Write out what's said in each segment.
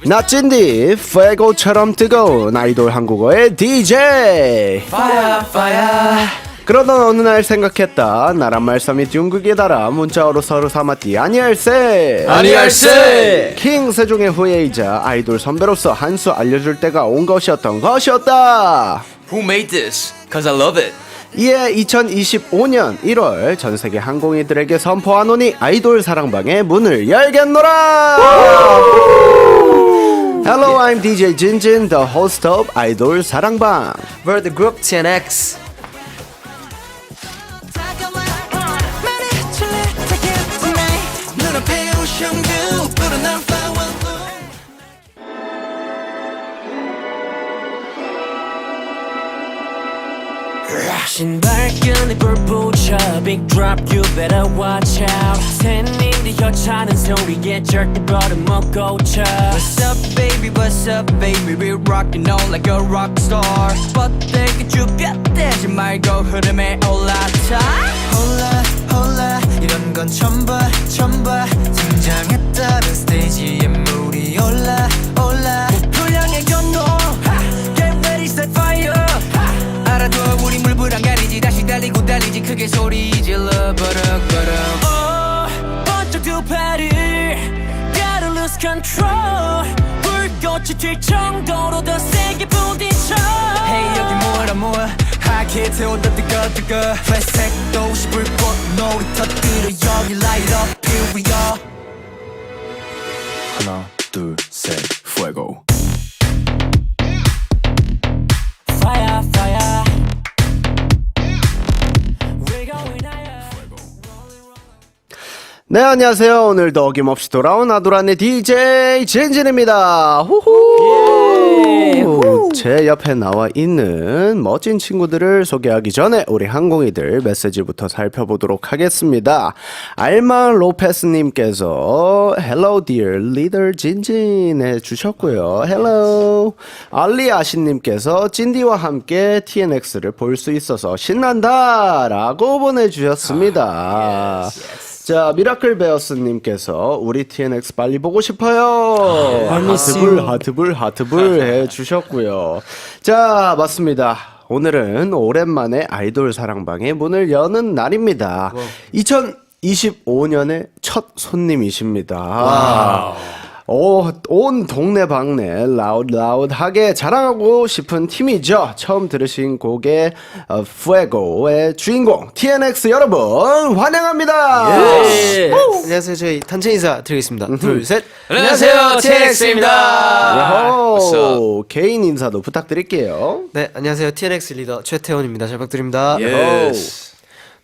나 찐디 페고처럼 뜨거운 아이돌 한국어의 DJ Fire, fire. 그러던 어느 날 생각했다. 나란 말싸미 둥국에 달아 문자어로 서로 삼았디. 아니할세 아니할세. 킹 세종의 후예이자 아이돌 선배로서 한 수 알려줄 때가 온 것이었다. Who made this? Cause I love it. 이에 2025년 1월 전세계 항공인들에게 선포하노니 아이돌 사랑방의 문을 열겠노라. Hello, I'm DJ Jinjin, the host of 아이돌 사랑방. We're the group TNX. 신발끈이 불 붙여 Big drop you better watch out 새님들 여차는 소리에 절대 버릇 못 고쳐 What's up baby, what's up baby We're rocking on like a rock star 뻗대기 쭈뼛대지 말고 흐름에 올라타 Hola, hola 이런 건 처음 봐 등장했다는 스테이지에 물이 올라 불량의 경로 Get ready, set fire 알아둬 우리 물불안 가리지 다시 달리지 크게 소리 질러 버럭버럭 번쩍 두 팔을 Gotta lose control 불꽃이 튈 정도로 더 세게 부딪혀 Hey 여기 모아 하게 태워다 뜨거 회색 도시 불꽃 놀이 터뜨려 여기 light up here we are 하나, 둘, 셋, fuego. Fire, fire We're going higher 네, 안녕하세요. 오늘도 어김없이 돌아온 아도란의 DJ 진진입니다. 제 옆에 나와 있는 멋진 친구들을 소개하기 전에 우리 항공이들 메시지부터 살펴보도록 하겠습니다. 알마 로페스님께서 Hello dear leader 진진 해주셨고요. Hello. 알리아신님께서 찐디와 함께 TNX를 볼 수 있어서 신난다 라고 보내주셨습니다. 자, 미라클 베어스님께서 우리 TNX 빨리 보고 싶어요. 하트불 해주셨고요. 자, 맞습니다. 오늘은 오랜만에 아이돌 사랑방의 문을 여는 날입니다. 2025년의 첫 손님이십니다. 온 동네방네 라우드하게 자랑하고 싶은 팀이죠. 처음 들으신 곡의 Fuego의 주인공 TNX 여러분 환영합니다. 안녕하세요. 저희 단체 인사 드리겠습니다. 둘, 셋. 안녕하세요, TNX입니다. 개인 인사도 부탁드릴게요. 네, 안녕하세요. TNX 리더 최태원입니다. 잘 부탁드립니다. Yes.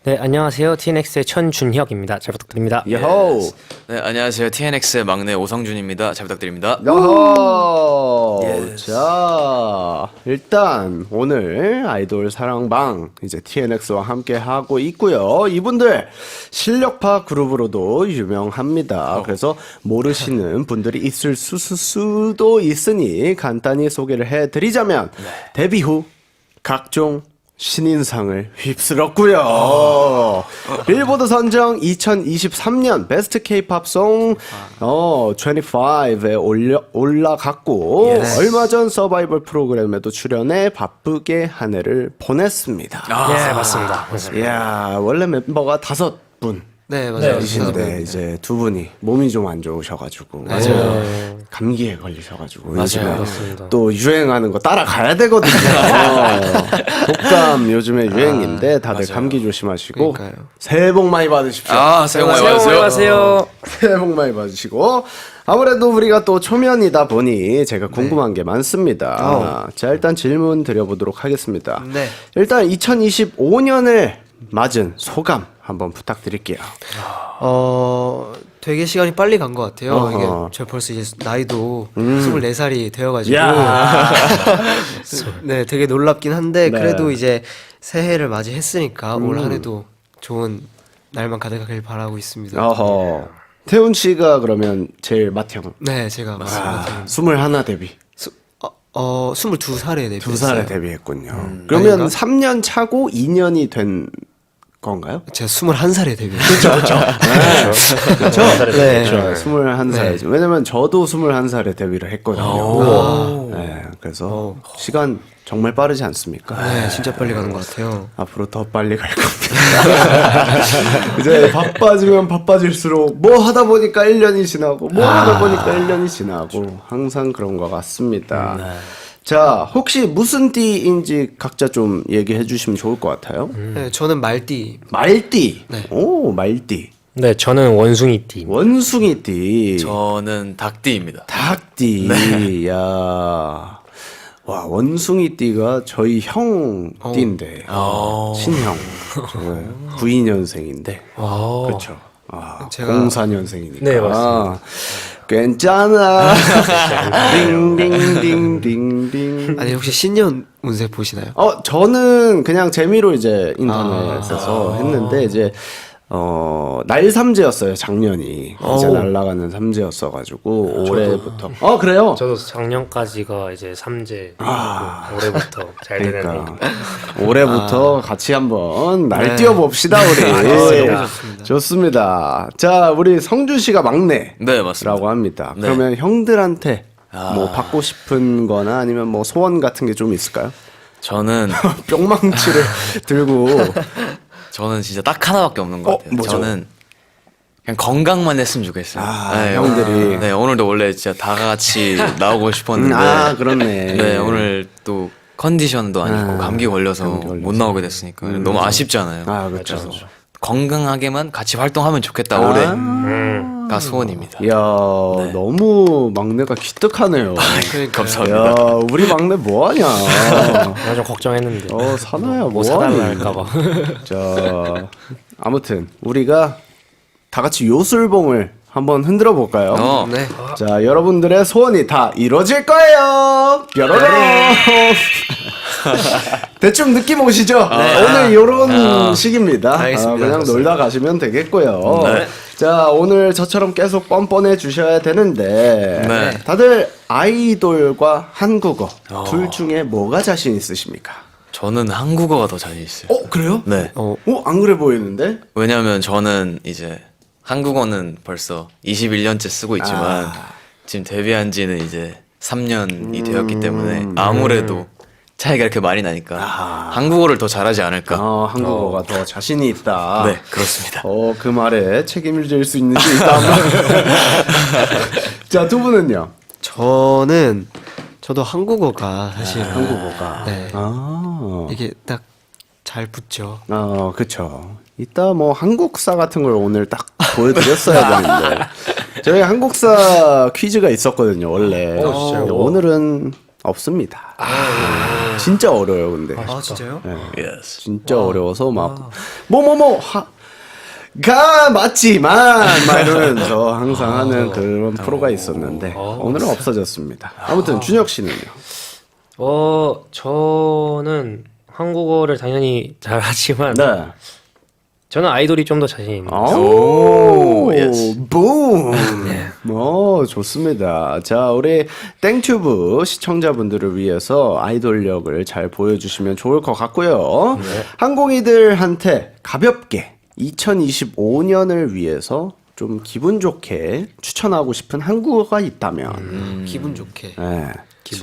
네, 안녕하세요. TNX의 천준혁입니다. 잘 부탁드립니다. 여호. 네, 안녕하세요. TNX의 막내 오성준입니다. 잘 부탁드립니다. 여호. 자, 일단 오늘 아이돌 사랑방 이제 TNX와 함께 하고 있고요. 이분들 실력파 그룹으로도 유명합니다. 그래서 모르시는 분들이 있을 수도 있으니 간단히 소개를 해드리자면 데뷔 후 각종 신인상을 휩쓸었고요. 빌보드 선정 2023년 베스트 K-팝 송 25에 올라갔고 얼마 전 서바이벌 프로그램에도 출연해 바쁘게 한 해를 보냈습니다. 네, 맞습니다. 이야, 원래 멤버가 5분 네, 맞아요. 이신데 이제 두 분이 몸이 좀 안 좋으셔가지고 감기에 걸리셔가지고 요즘에 또 유행하는 거 따라가야 되거든요. 독감 요즘에 유행인데 다들 감기 조심하시고 그러니까요. 새해 복 많이 받으십시오. 새해 복 많이 받으세요. 안녕하세요. 새해 복 많이 받으시고 아무래도 우리가 또 초면이다 보니 제가 궁금한 게 많습니다. 자, 일단 질문 드려보도록 하겠습니다. 네. 일단 2025년을 맞은 소감 한번 부탁드릴게요. 되게 시간이 빨리 간 것 같아요. 어허. 이게 저 벌써 이제 나이도 24살이 되어가지고 네, 되게 놀랍긴 한데 네. 그래도 이제 새해를 맞이했으니까 올 한해도 좋은 날만 가득하길 바라고 있습니다. 어허. 태훈 씨가 그러면 제일 맏형. 네, 제가 맞습니다. 21 데뷔. 22살에 데뷔했어요. 2살에 데뷔했군요. 그러면 아닌가? 3년 차고 2년이 된 건가요? 제가 21살에 데뷔. 그렇죠. 네. 21살이죠. 왜냐면 저도 21살에 데뷔를 했거든요. 네, 그래서 시간 정말 빠르지 않습니까? 네, 진짜 빨리 가는 것 같아요. 앞으로 더 빨리 갈 겁니다. 이제 바빠지면 바빠질수록 뭐 하다 보니까 1년이 지나고 뭐 하다 보니까 1년이 지나고 항상 그런 것 같습니다. 자, 혹시 무슨 띠인지 각자 좀 얘기해 주시면 좋을 것 같아요. 네, 저는 말띠. 말띠. 오, 말띠. 네, 저는 원숭이띠. 원숭이띠. 저는 닭띠입니다. 닭띠. 야. 와, 원숭이띠가 저희 형 띠인데. 친형. 92년생인데. 그렇죠. 아, 제가- 04년생이니까. 네, 맞습니다. 괜찮아. 딩딩딩딩딩. 아니 혹시 신년 운세 보시나요? 저는 그냥 재미로 이제 인터넷에서 했는데 이제 날 삼재였어요, 작년이. 이제 날아가는 삼재였어가지고 올해부터. 그래요? 저도 작년까지가 이제 삼재 올해부터 잘 되는 그러니까 올해부터 같이 한번 날 뛰어봅시다 우리. 좋습니다. 자, 우리 성준 씨가 막내라고 네, 맞습니다. 합니다. 네. 그러면 형들한테 뭐 받고 싶은거나 아니면 뭐 소원 같은 게 좀 있을까요? 저는 뿅망치를 들고. 저는 진짜 딱 하나밖에 없는 것 같아요. 뭐죠? 저는 그냥 건강만 했으면 좋겠어요. 형들이. 네, 오늘도 원래 진짜 다 같이 나오고 싶었는데. 그렇네. 네, 오늘 또 컨디션도 아니고 감기 걸려서 못 나오게 됐으니까 너무 아쉽잖아요. 그렇죠. 그래서 건강하게만 같이 활동하면 좋겠다 올해가 소원입니다. 이야, 너무 막내가 기특하네요. 감사합니다. 야, 우리 막내 뭐하냐. 내가 좀 걱정했는데 사나야 뭐 사달라 뭐하니. 할까봐. 자, 아무튼 우리가 다 같이 요술봉을 한번 흔들어 볼까요? 네. 자, 여러분들의 소원이 다 이루어질 거예요. 뾰로롱. 대충 느낌 오시죠? 오늘 요런 식입니다. 알겠습니다. 그냥 놀다 가시면 되겠고요. 자, 오늘 저처럼 계속 뻔뻔해 주셔야 되는데 네. 다들 아이돌과 한국어 둘 중에 뭐가 자신 있으십니까? 저는 한국어가 더 자신 있어요. 그래요? 네. 안 그래 보이는데? 왜냐면 저는 이제 한국어는 벌써 21년째 쓰고 있지만 지금 데뷔한 지는 이제 3년이 되었기 때문에 아무래도 차이가 이렇게 많이 나니까 한국어를 더 잘하지 않을까. 한국어가 더 자신이 있다. 네, 그렇습니다. 그 말에 책임을 질 수 있는지 일단 자, 두 분은요? 저도 한국어가 사실 한국어가. 네. 아, 이게 딱 잘 붙죠. 그쵸. 이따 뭐 한국사 같은 걸 오늘 딱 보여드렸어야 되는데. 저희 한국사 퀴즈가 있었거든요, 원래. 근데 오늘은 없습니다. 진짜 어려워요, 근데. 진짜요? Yes. 진짜 어려워서 막 가 맞지만 막 이러면서 항상 하는 그런 프로가 있었는데 오늘은 없어졌습니다. 아무튼 준혁 씨는요? 저는 한국어를 당연히 잘하지만 네. 저는 아이돌이 좀 더 자신 있는. 오, 붐. 좋습니다. 자, 우리 땡튜브 시청자분들을 위해서 아이돌력을 잘 보여주시면 좋을 것 같고요. 항공이들한테 가볍게 2025년을 위해서 좀 기분 좋게 추천하고 싶은 한국어가 있다면 기분 좋게. 네.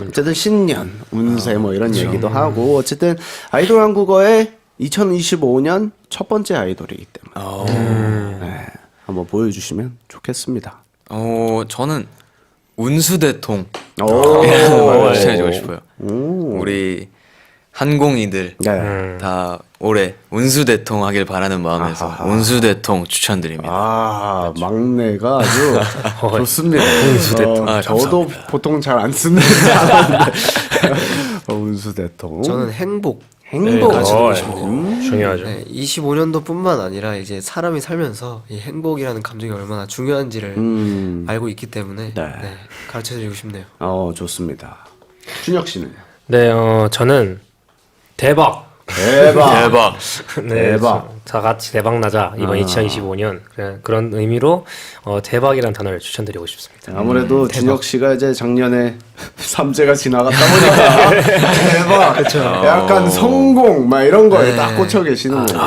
어쨌든 신년 운세 뭐 이런 얘기도 하고 어쨌든 아이돌 한국어의 2025년 첫 번째 아이돌이기 때문에 네, 한번 보여주시면 좋겠습니다. 저는 운수대통 오. 추천해주고 싶어요. 우리 한공이들 네. 다 올해 운수대통 하길 바라는 마음에서 운수대통 추천드립니다. 막내가 아주 좋습니다. 운수대통. 저도 감사합니다. 보통 잘 안 쓰는 단어인데 운수대통. 저는 행복. 행복. 중요하죠. 네, 25년도뿐만 아니라 이제 사람이 살면서 이 행복이라는 감정이 얼마나 중요한지를 알고 있기 때문에 네. 가르쳐드리고 싶네요. 좋습니다. 준혁 씨는요? 네, 저는 대박. 대박. 네, 대박. 다 같이 대박 나자 이번 2025년 그런 의미로 대박이라는 단어를 추천드리고 싶습니다. 아무래도 준혁 씨가 이제 작년에 삼재가 지나갔다 보니까 대박, 약간 성공 막 이런 거에 딱 꽂혀 계시는 거예요.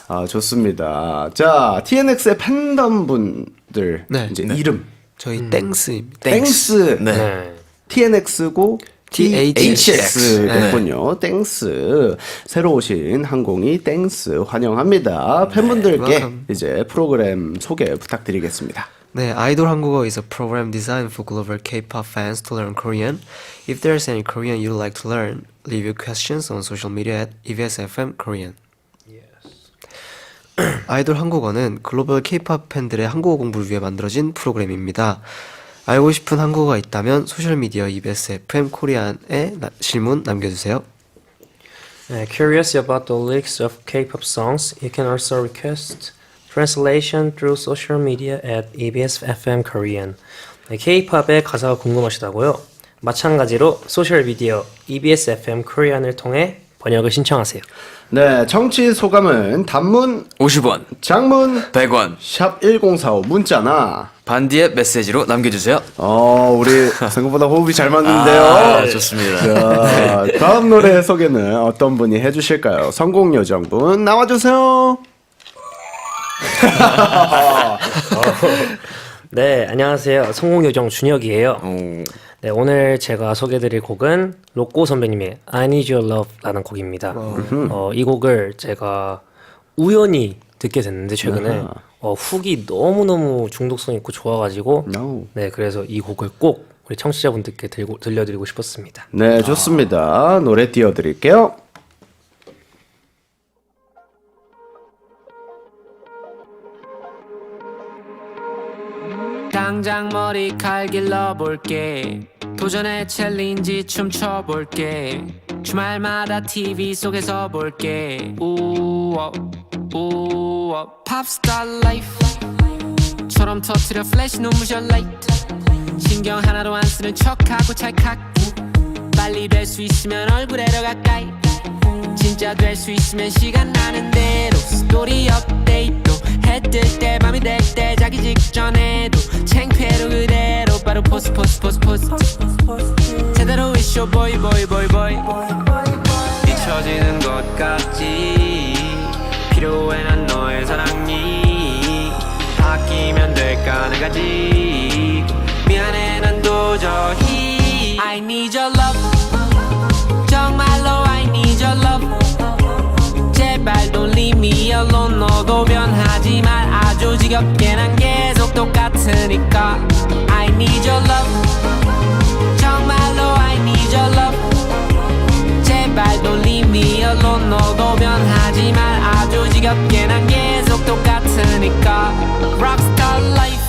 아, 좋습니다. 자, TNX의 팬덤 분들 네. 이제 이름 저희 땡스입니다. 땡스. 네. 네. TNX고 THX 네. 됐군요. 땡스. 새로 오신 항공이 땡스 환영합니다. 팬분들께 welcome. 이제 프로그램 소개 부탁드리겠습니다. 네, 아이돌 한국어 is a program designed for global K-pop fans to learn Korean. If there's any Korean you'd like to learn, leave your questions on social media at EBSFM Korean. 아이돌 한국어는 글로벌 K-pop 팬들의 한국어 공부를 위해 만들어진 프로그램입니다. 알고 싶은 한국어가 있다면 소셜미디어 EBSFM 코리안에 질문 남겨주세요. Curious about the lyrics of K-pop songs? You can also request translation through social media at EBS FM Korean. 네, K-팝의 가사가 궁금하시다고요? 마찬가지로 소셜 미디어 EBS FM Korean을 통해 번역을 신청하세요. 네, 청취 소감은 단문, 50원, 장문, 100원, 샵 1045 문자나 반디의 메시지로 남겨주세요. 우리 생각보다 호흡이 잘 맞는데요. 아, 좋습니다. 자, 다음 노래 소개는 어떤 분이 해주실까요? 성공요정분 나와주세요. 네, 안녕하세요. 성공요정 준혁이에요. 오, 네, 오늘 제가 소개해드릴 곡은 로꼬 선배님의 I Need Your Love라는 곡입니다. 이 곡을 제가 우연히 듣게 됐는데 최근에 훅이 너무너무 중독성 있고 좋아가지고 No. 네, 그래서 이 곡을 꼭 우리 청취자분들께 들려드리고 싶었습니다. 네, 좋습니다. 노래 띄워드릴게요. 당장 머리칼 길러볼게 도전의 챌린지 춤춰볼게 주말마다 TV 속에서 볼게 우워 우워 팝스타 라이프 처럼 터트려 플래시 눈부셔 라이트 신경 하나도 안 쓰는 척하고 찰칵 빨리 될 수 있으면 얼굴에로 가까이 진짜 될 수 있으면 시간 나는 대로 스토리 업데이트 해 뜰 때 밤이 될 때 자기 직전에도 창피해도 그대로 바로 포스 제대로 위쇼 보이 잊혀지는 것 같지 필요해 난 너의 사랑이 바뀌면 될까 내가지 미안해 난 도저히 I need your love 정말로 I need your love 제발 don't leave me alone 너도 변하지 말 아주 지겹게 난 계속 똑같으니까 I need your love 정말로 I need your love 제발 don't leave me alone 너도 변하지 말 아주 지겹게 난 계속 똑같으니까 Rockstar life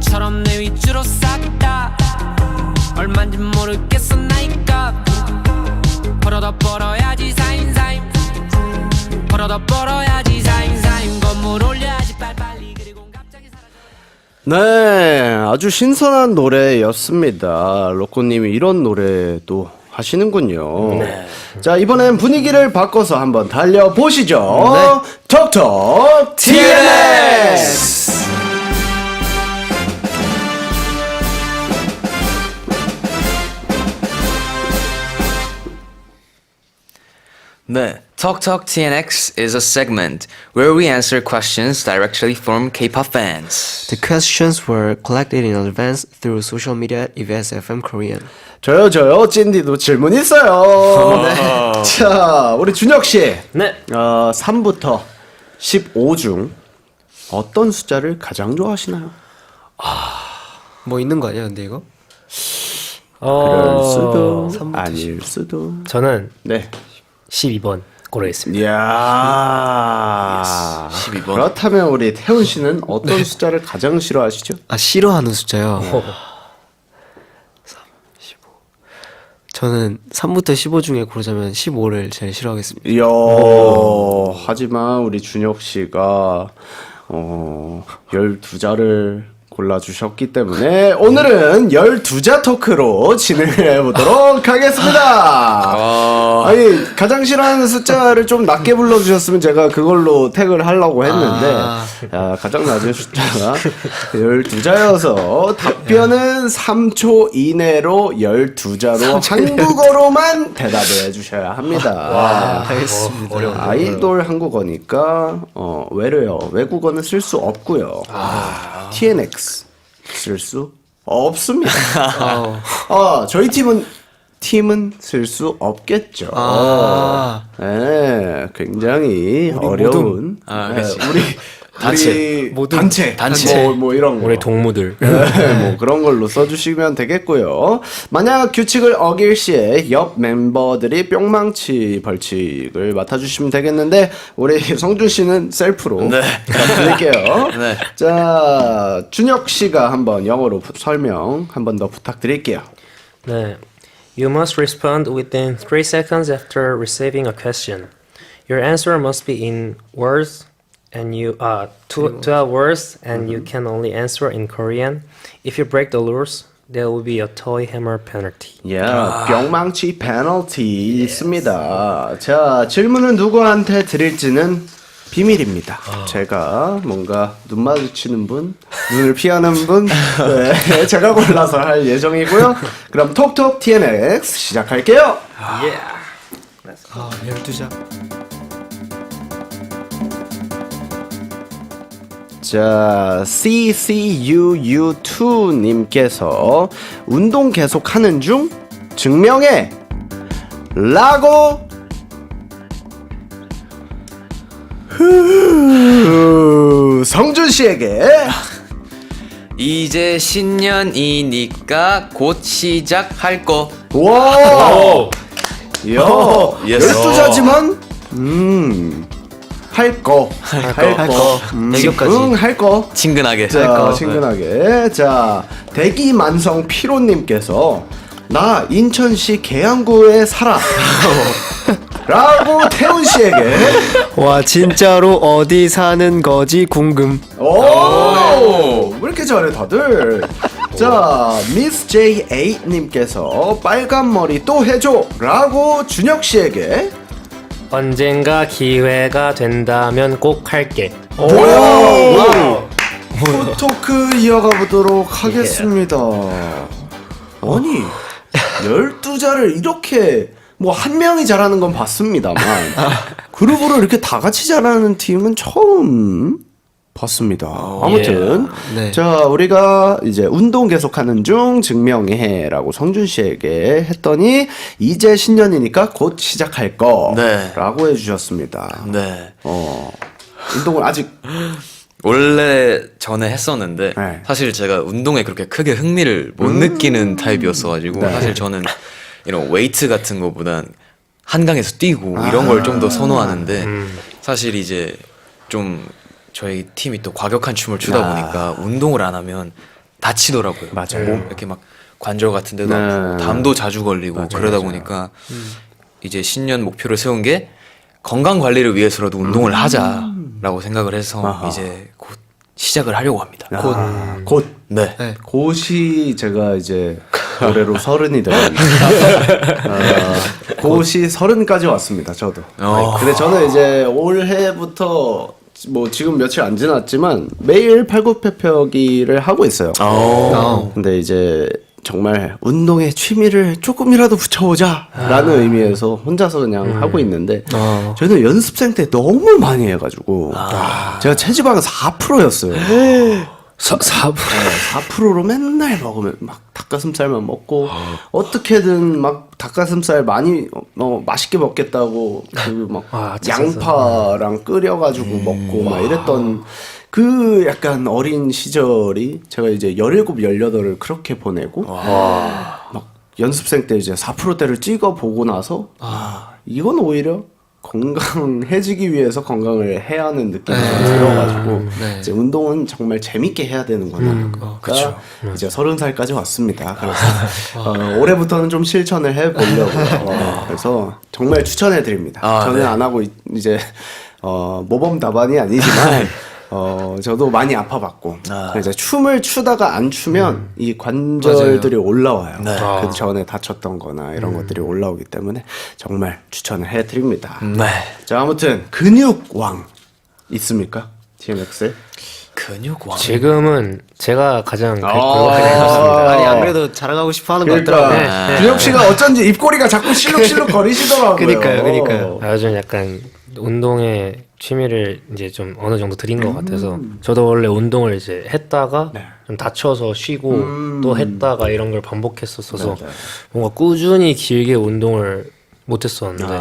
처럼 내 위주로 싹 다 얼만지 모르겠어 나이값 벌어야지 사인사임 벌어야지 사인사임 건물 올려야지 빨리빨리 그리고 갑자기 네, 아주 신선한 노래였습니다. 로꼬님이 이런 노래도 하시는군요. 자, 이번엔 분위기를 바꿔서 한번 달려보시죠. 톡톡 TNS! 네, Talk Talk TNX is a segment where we answer questions directly from K-pop fans. The questions were collected in advance through social media at EBSFM Korean. 저요, 찐디도 질문 있어요. 자, 우리 준혁씨. 네. 3부터 15 중 어떤 숫자를 가장 좋아하시나요? 뭐 있는 거 아니야, 근데 이거? 그럴 수도, 3부터 아닐 수도. 저는 네. 12번 고르겠습니다. 이야. 12번. 그렇다면 우리 태훈 씨는 어떤 숫자를 가장 싫어하시죠? 아, 싫어하는 숫자요? 3, 15. 저는 3부터 15 중에 고르자면 15를 제일 싫어하겠습니다. 이야. 하지만 우리 준혁 씨가 12자를 골라주셨기 때문에 오늘은 12자 토크로 진행해 보도록 하겠습니다. 아니 가장 싫어하는 숫자를 좀 낮게 불러주셨으면 제가 그걸로 태그를 하려고 했는데 야, 가장 낮은 숫자가 12자여서 답변은 3초 이내로 12자로 한국어로만 대답해 주셔야 합니다. 알겠습니다. 아이돌 한국어니까 외국어는 쓸 수 없고요. TNX 쓸 수 없습니다. 저희 팀은 쓸 수 없겠죠. 네, 굉장히 어려운 우리 단체 뭐 이런 거 우리 동무들. 뭐 그런 걸로 써주시면 되겠고요. 만약 규칙을 어길 시에 옆 멤버들이 뿅망치 벌칙을 맡아주시면 되겠는데 우리 성준 씨는 셀프로 부탁드릴게요. 네. 자, 준혁 씨가 한번 영어로 설명 한 번 더 부탁드릴게요. 네. You must respond within 3 seconds after receiving a question. Your answer must be in words and 12 words and you can only answer in Korean. If you break the rules, there will be a toy hammer penalty. 뿅망치 페널티 있습니다. 자, 질문은 누구한테 드릴지는 비밀입니다. 제가 뭔가 눈 마주치는 분, 눈을 피하는 분, 네, 제가 골라서 할 예정이고요. 그럼 톡톡 TNX 시작할게요. 12자. 자, CCUU2님께서 운동 계속 하는 중 증명해 라고 성준 씨에게 이제 신년이니까 곧 시작할 거. 와, 이야, 예스. 12자지만 할 거. 애교까지. 할 거. 친근하게. 자, 친근하게. 자, 대기만성 피로님께서 나 인천시 계양구에 살아. 라고 태훈 씨에게. 와 진짜로 어디 사는 거지 궁금. 오, 왜 이렇게 잘해 다들. 자, 미스 JA님께서 빨간 머리 또 해줘. 라고 준혁 씨에게. 언젠가 기회가 된다면 꼭 할게. 뭐야? 토크 이어가 보도록 하겠습니다. 아니, 12자를 이렇게 뭐 한 명이 잘하는 건 봤습니다만 그룹으로 이렇게 다 같이 잘하는 팀은 처음 봤습니다. 아무튼 네. 자, 우리가 이제 운동 계속하는 중 증명해라고 성준 씨에게 했더니 이제 신년이니까 곧 시작할 거라고 해주셨습니다. 네. 운동을 아직 원래 전에 했었는데 네. 사실 제가 운동에 그렇게 크게 흥미를 못 느끼는 타입이었어가지고 사실 저는 이런 웨이트 같은 거보단 한강에서 뛰고 이런 걸 좀 더 선호하는데 사실 이제 좀 저희 팀이 또 과격한 춤을 추다 보니까 운동을 안 하면 다치더라고요. 맞아요. 몸 이렇게 막 관절 같은 데도 아프고 담도 자주 걸리고 그러다 보니까 이제 신년 목표를 세운 게 건강 관리를 위해서라도 운동을 하자라고 생각을 해서 이제 곧 시작을 하려고 합니다. 곧. 네. 곧이 제가 이제 올해로 30이 되었는데 곧이 30까지 왔습니다. 저도. 근데 저는 이제 올해부터 뭐 지금 며칠 안 지났지만 매일 팔굽혀펴기를 하고 있어요. 근데 이제 정말 운동에 취미를 조금이라도 붙여보자라는 의미에서 혼자서 그냥 하고 있는데 저희는 연습생 때 너무 많이 해가지고 제가 체지방은 4%였어요. 4%로 맨날 먹으면 막 닭가슴살만 먹고 어떻게든 막 닭가슴살 많이 맛있게 먹겠다고 그 막 양파랑 끓여가지고 먹고 막 이랬던 그 약간 어린 시절이 제가 이제 17, 18을 그렇게 보내고 막 연습생 때 이제 4%대를 찍어 보고 나서 이건 오히려 건강해지기 위해서 건강을 해야 하는 느낌이 들어가지고 이제 운동은 정말 재밌게 해야 되는구나. 그러니까 이제 30살까지 왔습니다. 그래서 올해부터는 좀 실천을 해보려고요. 그래서 정말 추천해드립니다. 저는 안 하고 이제 모범답안이 아니지만 저도 많이 아파봤고 이제 춤을 추다가 안 추면 이 관절들이 올라와요. 그 전에 다쳤던 거나 이런 것들이 올라오기 때문에 정말 추천을 해드립니다. 네. 자, 아무튼 근육왕 있습니까? DMX? 근육왕. 지금은 제가 가장 아. 골반이 아니 안 그래도 자랑하고 싶어 하는 것 같더라고요. 그러니까 준혁 씨가 어쩐지 입꼬리가 자꾸 실룩실룩 거리시더라고요. 그러니까요. 요즘 약간 운동에 취미를 이제 좀 어느 정도 들인 것 같아서 저도 원래 운동을 이제 했다가 좀 다쳐서 쉬고 또 했다가 이런 걸 반복했었어서 뭔가 꾸준히 길게 운동을 못했었는데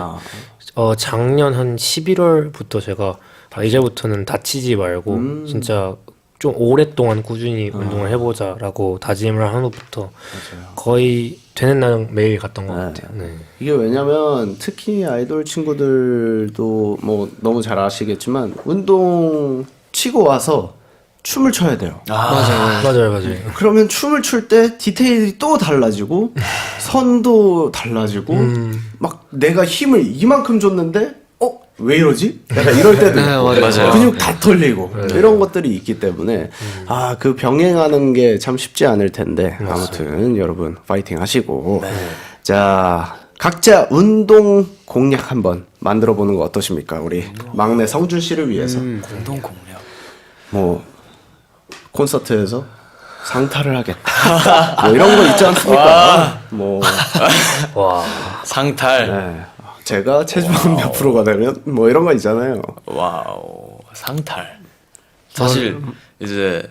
작년 한 11월부터 제가 이제부터는 다치지 말고 진짜 좀 오랫동안 꾸준히 운동을 해보자라고 다짐을 한 후부터 거의 되는 날은 매일 갔던 것 같아요. 네. 이게 왜냐면 특히 아이돌 친구들도 뭐 너무 잘 아시겠지만 운동 치고 와서 춤을 춰야 돼요. 맞아요. 그러면 춤을 출 때 디테일이 또 달라지고 선도 달라지고 막 내가 힘을 이만큼 줬는데 왜 이러지? 약간 이럴 때도 있고 맞아요. 근육 다 털리고 이런 것들이 있기 때문에 그 병행하는 게 참 쉽지 않을 텐데 아무튼 여러분 파이팅 하시고 자 각자 운동 공략 한번 만들어 보는 거 어떠십니까? 우리 막내 성준 씨를 위해서 운동 공략. 뭐 콘서트에서 상타를 하겠다 뭐 이런 거 있지 않습니까? 뭐 와. 상탈. 네. 제가 체중 몇 프로가 되면 뭐 이런 거 있잖아요. 와우. 상탈. 사실 이제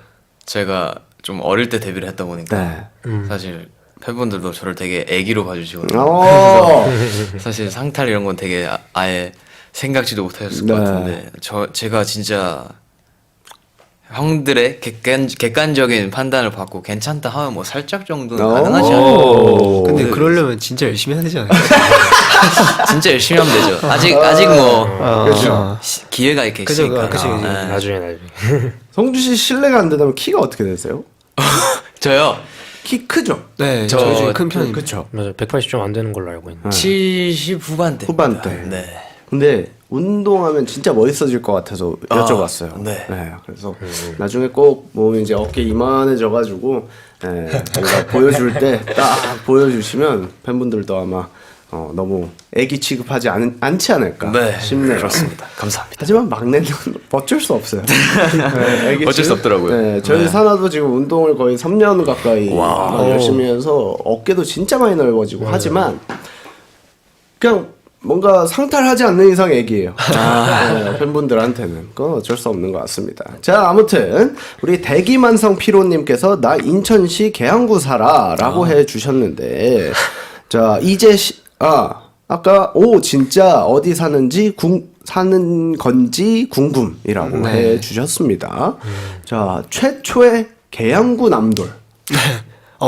제가 좀 어릴 때 데뷔를 했다 보니까 사실 팬분들도 저를 되게 애기로 봐주시거든요. 그래서 사실 상탈 이런 건 되게 아예 생각지도 못하셨을 것 같은데 제가 진짜 형들의 객관적인 판단을 받고 괜찮다 하면 뭐 살짝 정도는 가능하지 않을까. 근데 그러려면 진짜 열심히 해야 되지 않아요? 진짜 열심히 하면 되죠. 아직 뭐 그렇죠. 기회가 이렇게 그죠, 있으니까. 그죠. 네. 나중에. 성준 씨 실례가 안 된다면 키가 어떻게 되세요? 저요. 키 크죠? 네, 저- 저희 중에 큰 편입니다. 그렇죠. 맞아요. 180 좀 안 되는 걸로 알고 있는데. 70 후반대. 후반대. 네. 근데 운동하면 진짜 멋있어질 것 같아서 여쭤봤어요. 네. 그래서 나중에 꼭 몸이 이제 어깨 이만해져가지고 뭔가 보여줄 때 딱 보여주시면 팬분들도 아마 너무 애기 취급하지 않지 않을까 싶네요. 그렇습니다. 감사합니다. 하지만 막내는 어쩔 수 없어요. 네, 애기 어쩔 수 취급. 없더라고요. 네, 저희 사나도 지금 운동을 거의 3년 가까이 열심히 해서 어깨도 진짜 많이 넓어지고 하지만 그냥 뭔가 상탈하지 않는 이상 애기예요. 네, 팬분들한테는 그건 어쩔 수 없는 것 같습니다. 자, 아무튼 우리 대기만성 피로님께서 나 인천시 계양구 살아라고 해주셨는데, 자 이제 아까 진짜 어디 사는지 사는 건지 궁금이라고 해주셨습니다. 자 최초의 계양구 남돌.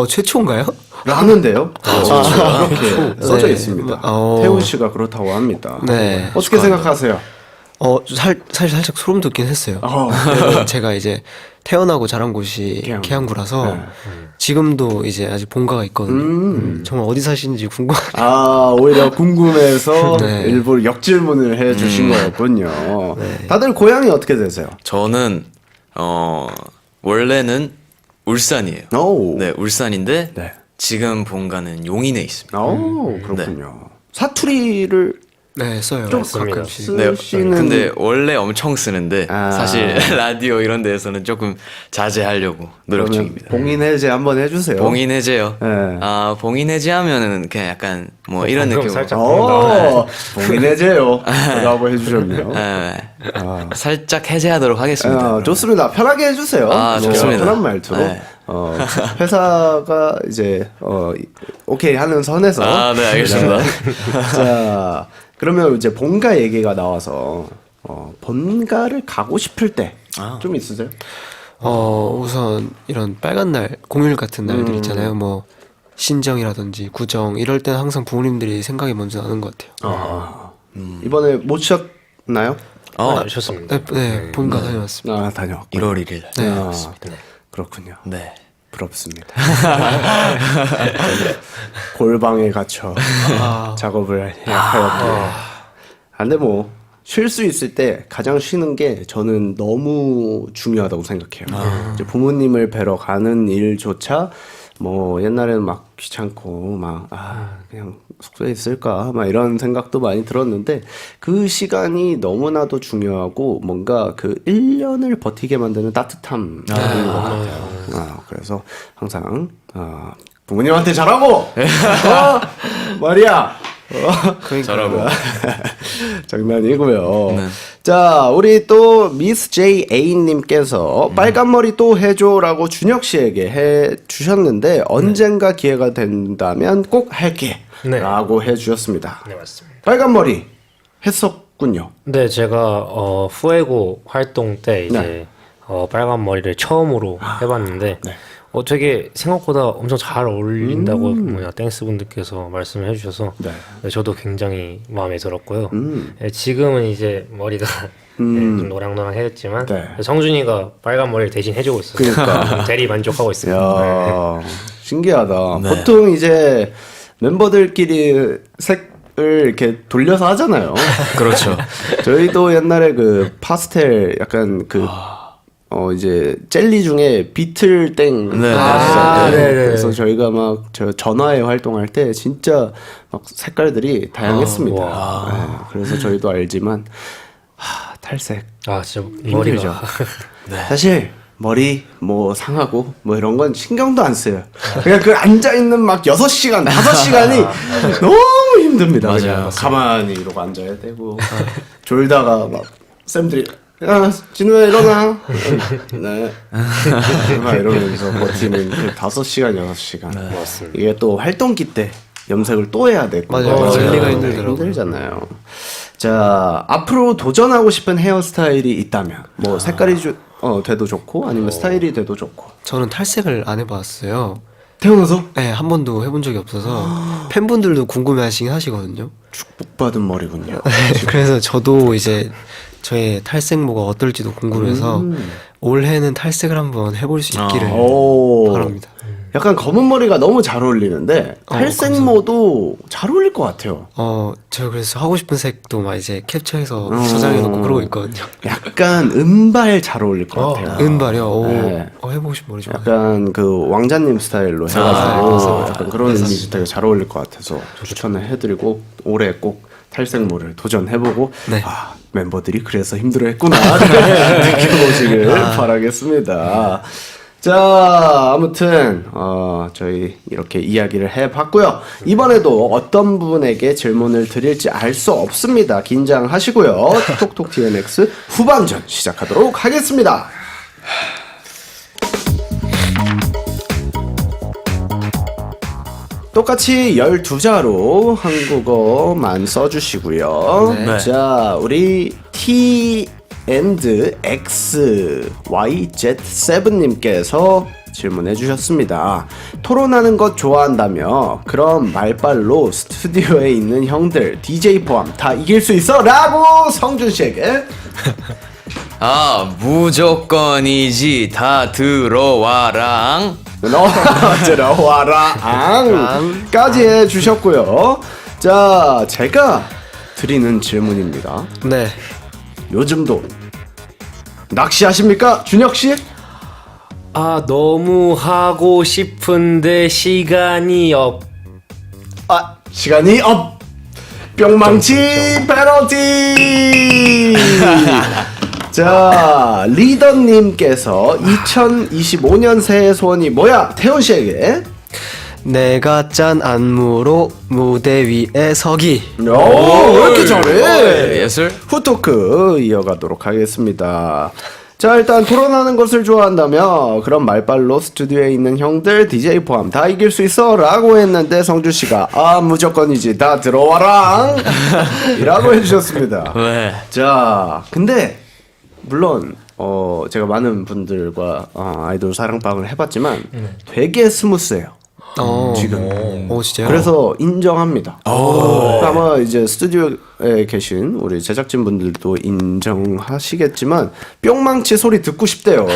최초인가요? 라는데요. 그렇게 써져 있습니다. 태훈 씨가 그렇다고 합니다. 네. 어떻게 생각하세요? 사실 살짝 소름 돋긴 했어요. 제가 이제 태어나고 자란 곳이 계양구라서 지금도 이제 아직 본가가 있거든요. 정말 어디 사시는지 궁금해요. 오히려 궁금해서 네. 일부러 역질문을 해주신 거였군요. 다들 고향이 어떻게 되세요? 저는 원래는 울산이에요. 오. 네, 울산인데 네. 지금 본가는 용인에 있습니다. 그렇군요. 사투리를 네, 써요. 좀 가끔씩. 네, 쓰시는. 근데 원래 엄청 쓰는데 사실 라디오 이런 데에서는 조금 자제하려고 노력 그러면 중입니다. 봉인 해제 한번 해주세요. 봉인 해제요. 네. 봉인 해제하면은 그냥 약간 뭐 이런 그럼 느낌. 살짝 봉인 해제요. 라고 해주셨네요. 살짝 해제하도록 하겠습니다. 좋습니다. 편하게 해주세요. 좋습니다. 편한 말투로. 네. 회사가 이제 오케이 하는 선에서. 네, 알겠습니다. 자, 그러면 이제 본가 얘기가 나와서 본가를 가고 싶을 때 좀 있으세요? 우선 이런 빨간 날, 공휴일 같은 날들 있잖아요. 뭐 신정이라든지 구정 이럴 때는 항상 부모님들이 생각이 먼저 나는 것 같아요. 이번에 못 쉬었나요? 좋습니다. 네, 본가 다녀왔습니다. 다녀왔고. 1월 1일. 그렇군요. 네. 부럽습니다. 골방에 갇혀 작업을 하였고. 근데 뭐 쉴 수 있을 때 가장 쉬는 게 저는 너무 중요하다고 생각해요. 이제 부모님을 뵈러 가는 일조차 뭐 옛날에는 막 귀찮고 막 그냥 숙소에 있을까 막 이런 생각도 많이 들었는데 그 시간이 너무나도 중요하고 뭔가 그 1년을 버티게 만드는 따뜻함인 것 같아요. 그래서 항상 부모님한테 잘하고 말이야. 잘하고. 장난이고요. 자, 우리 또 미스 제이 A님께서 빨간 머리 또 해줘라고 준혁 씨에게 해주셨는데 언젠가 기회가 된다면 꼭 할게라고 해주셨습니다. 네, 맞습니다. 빨간 머리 했었군요. 네, 제가 후에고 활동 때 이제 빨간 머리를 처음으로 해봤는데 되게 생각보다 엄청 잘 어울린다고 댄스 분들께서 말씀을 해주셔서 네, 저도 굉장히 마음에 들었고요. 네, 지금은 이제 머리가 좀 노랑노랑해졌지만 성준이가 빨간 머리를 대신 해주고 있어요. 그러니까. 대리 만족하고 있습니다. 야, 신기하다. 보통 이제 멤버들끼리 색을 이렇게 돌려서 하잖아요. 그렇죠. 저희도 옛날에 그 파스텔 약간 그 이제 젤리 중에 비틀땡 네. 그래서 저희가 막 저 전화에 활동할 때 진짜 막 색깔들이 다양했습니다. 네, 그래서 저희도 알지만 탈색 진짜 힘들죠. 머리가 사실 머리 뭐 상하고 뭐 이런 건 신경도 안 써요. 그냥 그 앉아 있는 막 6시간, 5시간이 너무 힘듭니다. 맞아요. 그냥 가만히 이러고 앉아야 되고 졸다가 막 쌤들이 야 진우야 일어나. 네. 막 이러면서 버티는 그 5시간, 6시간. 이게 또 활동기 때 염색을 또 해야 되고 맞아요. 관리가 힘들더라고요. 힘들잖아요. 자, 앞으로 도전하고 싶은 헤어스타일이 있다면 뭐 색깔이 돼도 좋고 아니면 스타일이 돼도 좋고. 저는 탈색을 안 해봤어요. 태어나서 네, 한 번도 해본 적이 없어서 팬분들도 궁금해하시긴 하시거든요. 축복받은 머리군요. 그래서 저도 이제 저의 탈색모가 어떨지도 궁금해서 올해는 탈색을 한번 해볼 수 있기를 오. 바랍니다. 약간 검은 머리가 너무 잘 어울리는데 탈색모도 잘 어울릴 것 같아요. 저 그래서 하고 싶은 색도 막 이제 캡처해서 저장해놓고 그러고 있거든요. 약간 은발 잘 어울릴 것 같아요. 은발이요? 오, 네. 해보고 싶은 머리 좋아요. 약간 그 왕자님 스타일로 해가지고 약간 그런 이미지 되게 잘 어울릴 것 같아서 추천을 해드리고 올해 꼭 탈색모를 도전해보고 네. 멤버들이 그래서 힘들어했구나 느껴보시길 바라겠습니다. 자, 아무튼 저희 이렇게 이야기를 해봤고요. 이번에도 어떤 분에게 질문을 드릴지 알 수 없습니다. 긴장하시고요. 톡톡 TNX 후반전 시작하도록 하겠습니다. 똑같이 12자로 한국어만 써주시고요. 네. 자, 우리 T&XYZ7님께서 질문해 주셨습니다. 토론하는 것 좋아한다며 그럼 말빨로 스튜디오에 있는 형들 DJ 포함 다 이길 수 있어? 라고 성준 씨에게 무조건이지 다 들어와랑. 들어와라 앙까지 해주셨고요. 자, 제가 드리는 질문입니다. 네. 요즘도 낚시하십니까? 준혁씨? 너무 하고 싶은데 시간이 시간이 업! 뿅망치 패러디! 자, 리더님께서 2025년 새해 소원이 뭐야? 태훈씨에게 내가 짠 안무로 무대 위에 서기. 오, 왜 이렇게 잘해? 예술? 후토크 이어가도록 하겠습니다. 자, 일단 토론하는 것을 좋아한다며 그럼 말빨로 스튜디오에 있는 형들 DJ 포함 다 이길 수 있어 라고 했는데 성주씨가 무조건이지 다 들어와라 이라고 해주셨습니다. 왜? 자, 근데 물론 제가 많은 분들과 아이돌 사랑방을 해봤지만 되게 스무스해요. 지금. 진짜요? 그래서 인정합니다. 아마 이제 스튜디오에 계신 우리 제작진 분들도 인정하시겠지만 뿅망치 소리 듣고 싶대요.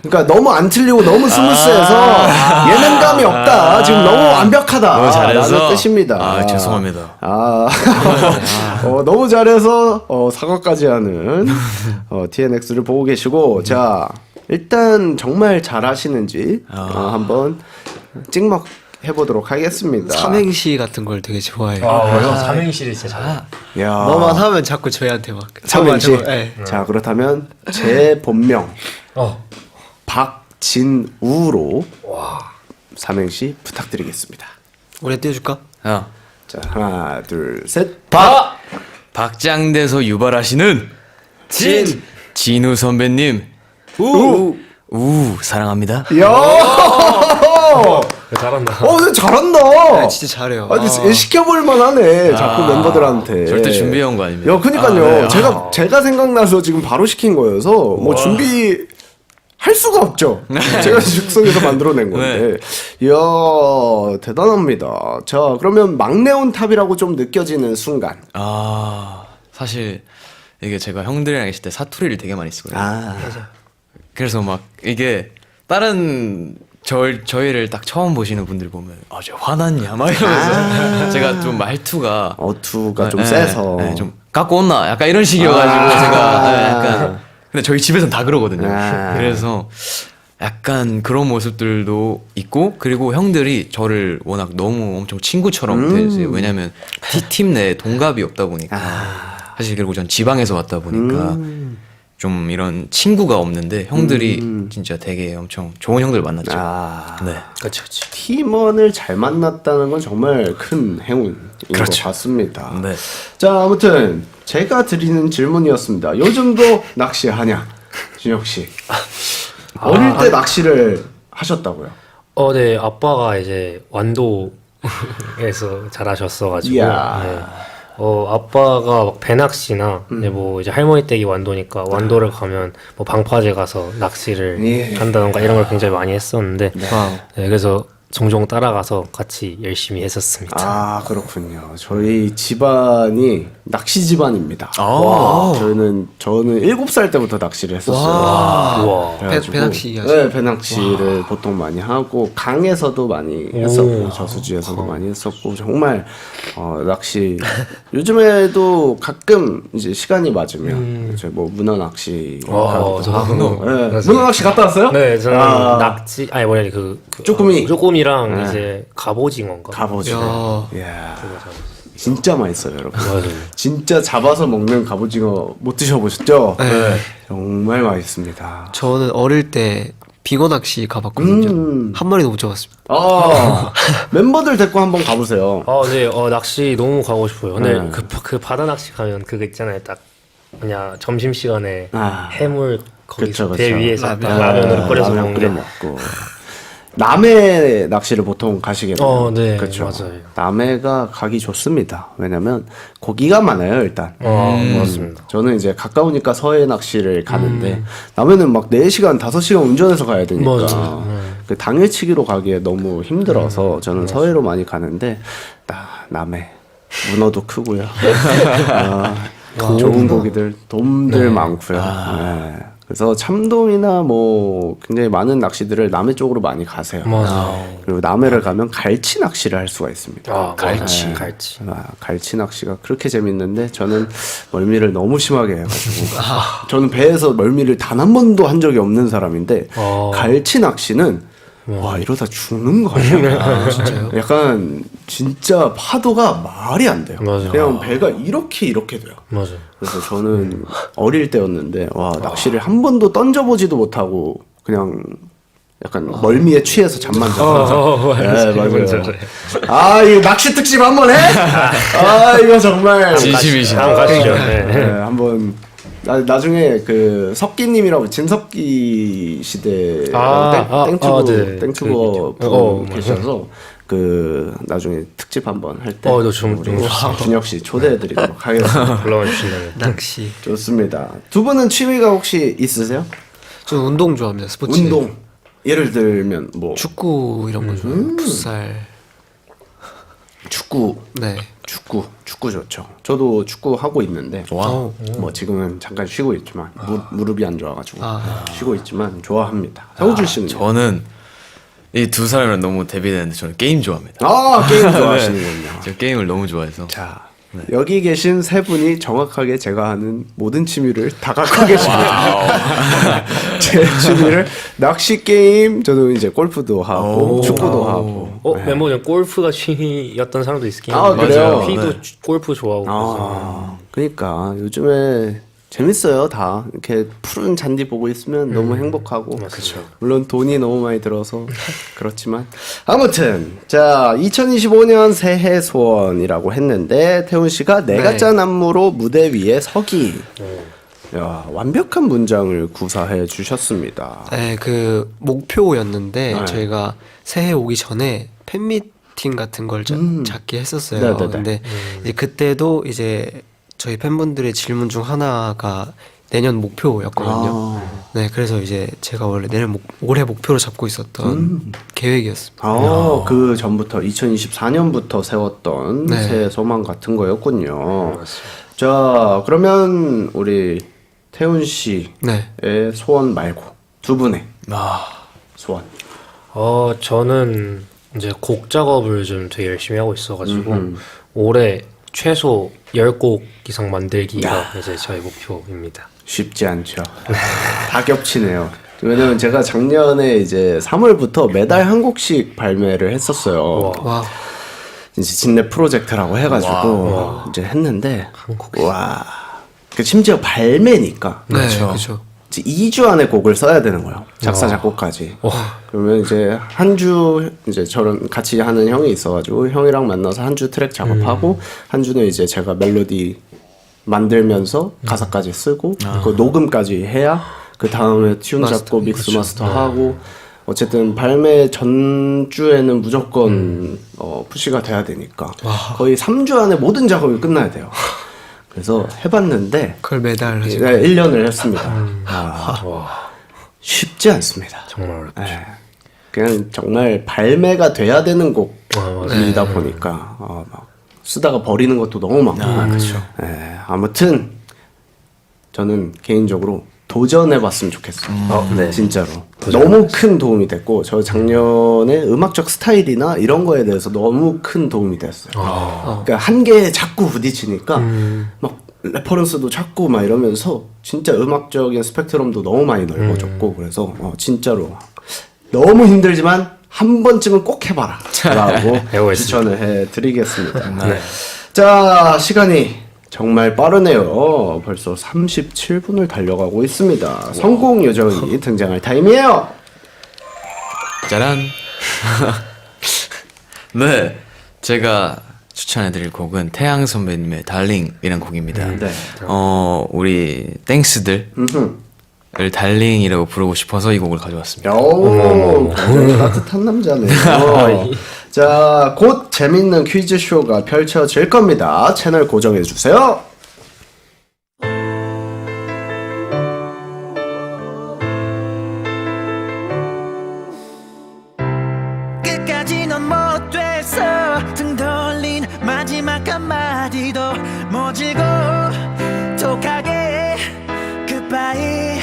그러니까 너무 안 틀리고 너무 스무스해서 예능감이 없다. 지금 너무 완벽하다. 너무 잘해서? 라는 뜻입니다. 죄송합니다. 너무 잘해서 사과까지 하는 TNX를 보고 계시고 자 일단 정말 잘하시는지 한번 찍먹 해보도록 하겠습니다. 삼행시 같은 걸 되게 좋아해요. 형 삼행시를 진짜 잘해. 야. 뭐만 하면 자꾸 저희한테 막 삼행시. 네. 자 그렇다면 제 본명 어. 박진우로 삼행시 부탁드리겠습니다. 우리 띄워줄까? 야, 자 하나 둘 셋. 박장대소 유발하시는 진우 선배님. 사랑합니다. 잘한다. 근데 잘한다. 진짜 잘해요. 아니 시켜볼 만하네. 자꾸 멤버들한테. 절대 준비해온 거 아닙니다. 야, 그니까요. 제가 생각나서 지금 바로 시킨 거여서 뭐 준비 할 수가 없죠. 제가 즉석에서 만들어낸 건데. 이야 대단합니다. 자 그러면 막내 온탑이라고 좀 느껴지는 순간. 사실 이게 제가 형들이랑 있을 때 사투리를 되게 많이 쓰거든요. 맞아. 그래서 막 이게 다른 저희를 딱 처음 보시는 분들 보면 쟤 화났냐 막 이러면서 제가 좀 말투가 어투가 좀 세서. 좀 갖고 온나 약간 이런 식이어가지고 제가 약간 근데 저희 집에서는 다 그러거든요. 그래서 약간 그런 모습들도 있고 그리고 형들이 저를 워낙 너무 엄청 친구처럼 대해주세요. 왜냐면 T팀 내에 동갑이 없다 보니까 사실 그리고 전 지방에서 왔다 보니까 좀 이런 친구가 없는데 형들이 진짜 되게 엄청 좋은 형들 만났죠. 네. 그렇죠. 팀원을 잘 만났다는 건 정말 큰 행운인 것 같습니다. 네. 자 아무튼 제가 드리는 질문이었습니다. 요즘도 낚시하냐, 준혁 씨? 어릴 때 낚시를 하셨다고요? 네 아빠가 이제 완도에서 자라셨어가지고. 이야. 네. 아빠가 막 배낚시나 이제 할머니 댁이 완도니까 완도를 가면 뭐 방파제 가서 낚시를 한다던가 이런 걸 굉장히 많이 했었는데 네, 그래서 종종 따라가서 같이 열심히 했었습니다. 그렇군요. 저희 집안이 낚시 집안입니다. 저는 7살 때부터 낚시를 했었어요. 우와. 그래가지고 배낚시 네, 배낚시를 보통 많이 하고 강에서도 많이 했었고 저수지에서도 많이 했었고 정말 낚시 요즘에도 가끔 이제 시간이 맞으면 이제 뭐 문어 낚시 가기도 하고. 문어 낚시 갔다 왔어요? 네, 저는 낙지 쭈꾸미랑 이제 갑오징어인가. 갑오징어. 이야. 진짜 맛있어요, 여러분. 진짜 잡아서 먹는 갑오징어 못 드셔보셨죠? 네. 정말 맛있습니다. 저는 어릴 때 빙어 낚시 가봤거든요. 한 마리도 못 잡았습니다. 멤버들 데리고 한번 가보세요. 네, 낚시 너무 가고 싶어요. 근데 그 바다 낚시 가면 그거 있잖아요. 딱 그냥 점심 시간에 해물 거기서 배 위에서 딱 라면으로 끓여서 라면 끓여 먹는. 먹고. 남해 낚시를 보통 가시게 돼요. 네, 그렇죠. 맞아요. 남해가 가기 좋습니다. 왜냐면 고기가 많아요, 일단. 맞습니다. 저는 이제 가까우니까 서해 낚시를 가는데 남해는 막 4시간, 5시간 운전해서 가야 되니까 맞아요. 그 당일치기로 가기에 너무 힘들어서 저는 서해로 많이 가는데 남해 문어도 크고요. 좋은 고기들, 돔들 많고요. 네. 그래서 참돔이나 뭐 굉장히 많은 낚시들을 남해 쪽으로 많이 가세요. 그리고 남해를 가면 갈치 낚시를 할 수가 있습니다. 갈치. 갈치 낚시가 그렇게 재밌는데 저는 멀미를 너무 심하게 해가지고 저는 배에서 멀미를 단 한 번도 한 적이 없는 사람인데 갈치 낚시는 와 이러다 죽는 거 아니야? 진짜요? 약간 진짜 파도가 말이 안 돼요. 그냥 배가 이렇게 돼요. 맞아. 그래서 저는 어릴 때였는데 낚시를 한 번도 던져보지도 못하고 그냥 약간 멀미에 취해서 잠만 자고. 네, 맞아요. 이거 낚시 특집 한번 해? 이거 정말 진심이시네. 다음 가시죠. 한번 나중에 그 석기님이라고 진석기 시대 땡튜버 분 계셔서 그 나중에 특집 한번 할 때 우리 준혁 씨 초대해드리도록 하겠습니다. 불러와 주신다면. 낚시. 좋습니다. 두 분은 취미가 혹시 있으세요? 저는 운동 좋아합니다. 스포츠. 운동. 예를 들면 뭐 축구 이런 거 좋아해요. 풋살. 축구. 네. 축구 좋죠. 저도 축구 하고 있는데 와. 뭐 지금은 잠깐 쉬고 있지만 무릎이 안 좋아가지고 쉬고 있지만 좋아합니다. 성준 씨는 저는 이 두 사람이랑 너무 대비되는데 저는 게임 좋아합니다. 게임 좋아하시는군요. 저 게임을 너무 좋아해서. 자, 여기 계신 세 분이 정확하게 제가 하는 모든 취미를 다 갖고 계십니다. 제 취미를 낚시 게임, 저도 이제 골프도 하고 축구도 하고. 멤버 중 골프가 취미였던 사람도 있긴 아, 한데 그래요? 휘도 네. 골프 좋아하고 그래서. 그러니까 요즘에 재밌어요. 다 이렇게 푸른 잔디 보고 있으면 너무 행복하고. 그렇죠. 물론 돈이 너무 많이 들어서 그렇지만 아무튼 자 2025년 새해 소원이라고 했는데 태훈 씨가 내가 네. 짠 안무로 무대 위에 서기. 야, 완벽한 문장을 구사해 주셨습니다. 네, 그 목표였는데 네. 저희가 새해 오기 전에 팬미팅 같은 걸 잡기 했었어요. 네네네. 근데 이제 그때도 이제 저희 팬분들의 질문 중 하나가 내년 목표였거든요. 네, 그래서 이제 제가 원래 올해 목표로 잡고 있었던 계획이었습니다. 그 전부터 2024년부터 세웠던 네. 새해 소망 같은 거였군요. 자, 그러면 우리 태훈 씨의 네. 소원 말고 두 분의 소원. 저는 이제 곡 작업을 좀 되게 열심히 하고 있어가지고 올해 최소 10곡 이상 만들기가 이제 저희 목표입니다. 쉽지 않죠. 다 겹치네요. 왜냐면 제가 작년에 이제 3월부터 매달 한 곡씩 발매를 했었어요. 와, 이제 진내 프로젝트라고 해가지고 이제 했는데 와, 그 심지어 발매니까 네, 그렇죠. 이제 2주 안에 곡을 써야 되는 거예요. 작사 작곡까지. 그러면 이제 한 주 이제 저랑 같이 하는 형이 있어가지고 형이랑 만나서 한 주 트랙 작업하고 한 주는 이제 제가 멜로디 만들면서 가사까지 쓰고 그 녹음까지 해야 그 다음에 튠 잡고 믹스 마스터 하고 어쨌든 발매 전주에는 무조건 푸시가 돼야 되니까 거의 3주 안에 모든 작업이 끝나야 돼요. 그래서 해봤는데 그걸 매달 하시고. 1년을 했습니다. 쉽지 않습니다. 정말 어렵죠. 예. 그냥 정말 발매가 돼야 되는 곡이다 보니까 막 쓰다가 버리는 것도 너무 많고. 예. 아무튼 저는 개인적으로 도전해봤으면 좋겠어요. 네. 진짜로 너무 큰 도움이 됐고 저 작년에 음악적 스타일이나 이런 거에 대해서 너무 큰 도움이 됐어요. 그러니까 한계에 자꾸 부딪히니까 막 레퍼런스도 찾고 막 이러면서 진짜 음악적인 스펙트럼도 너무 많이 넓어졌고 그래서 진짜로 너무 힘들지만 한 번쯤은 꼭 해봐라 라고 해보겠습니다. 추천을 해드리겠습니다. 자, 시간이 정말 빠르네요. 벌써 37분을 달려가고 있습니다. 성공 요정이 등장할 타임이에요. 짜란. 네, 제가 추천해드릴 곡은 태양 선배님의 달링이라는 곡입니다. 네. 우리 땡스들을 달링이라고 부르고 싶어서 이 곡을 가져왔습니다. 오, 굉장히 따뜻한 남자네요. 자, 곧 재밌는 퀴즈쇼가 펼쳐질 겁니다. 채널 고정해주세요. 끝까지 넌 못 됐어 등 돌린 마지막 한마디도 모질고 독하게 goodbye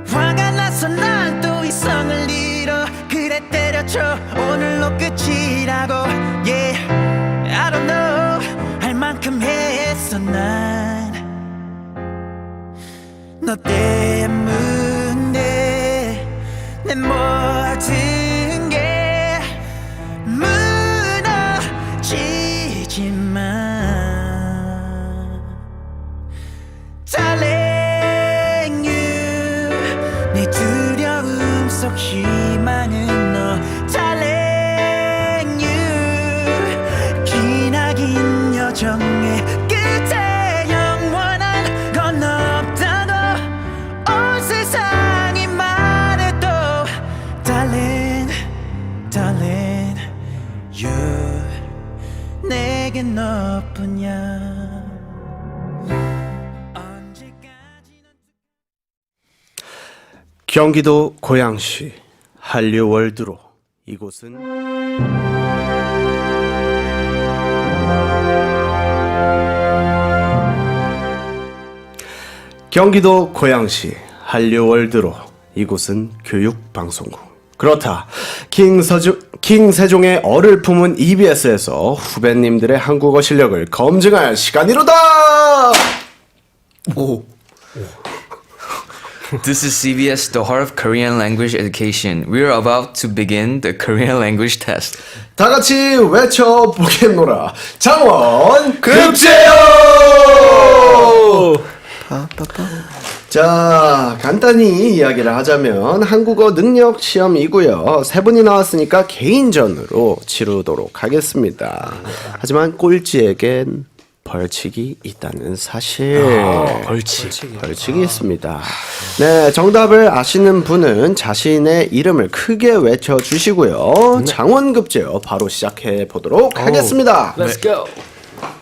화가 나서 난 또 이성을 잃어 그래 때려쳐 오늘로 끝이라고 yeah I don't know 할 만큼 했어 난 너 때문에 내 모든 게 무너지지만 Darling you 내 두려움 속 희망은 너 Darling you 기나긴 여정의 끝에 영원한 건 없다고 온 세상이 말해도 Darling, darling, you 내겐 너뿐이야. 언제까지나 경기도 고양시 한류월드로 이곳은 경기도 고양시 한류월드로 이곳은 교육방송국. 그렇다. 킹세종의 얼을 품은 EBS에서 후배님들의 한국어 실력을 검증할 시간이로다. 오. This is CBS, the heart of Korean language education. We are about to begin the Korean language test. 다 같이 외쳐보겠노라. 장원 급제요. 자, 간단히 이야기를 하자면 한국어 능력 시험이고요. 3분이 나왔으니까 개인전으로 치르도록 하겠습니다. 하지만 꼴찌에겐 벌칙이 있다는 사실. 벌칙이 있습니다. 네, 정답을 아시는 분은 자신의 이름을 크게 외쳐주시고요. 장원급제요. 바로 시작해 보도록 하겠습니다. Let's go.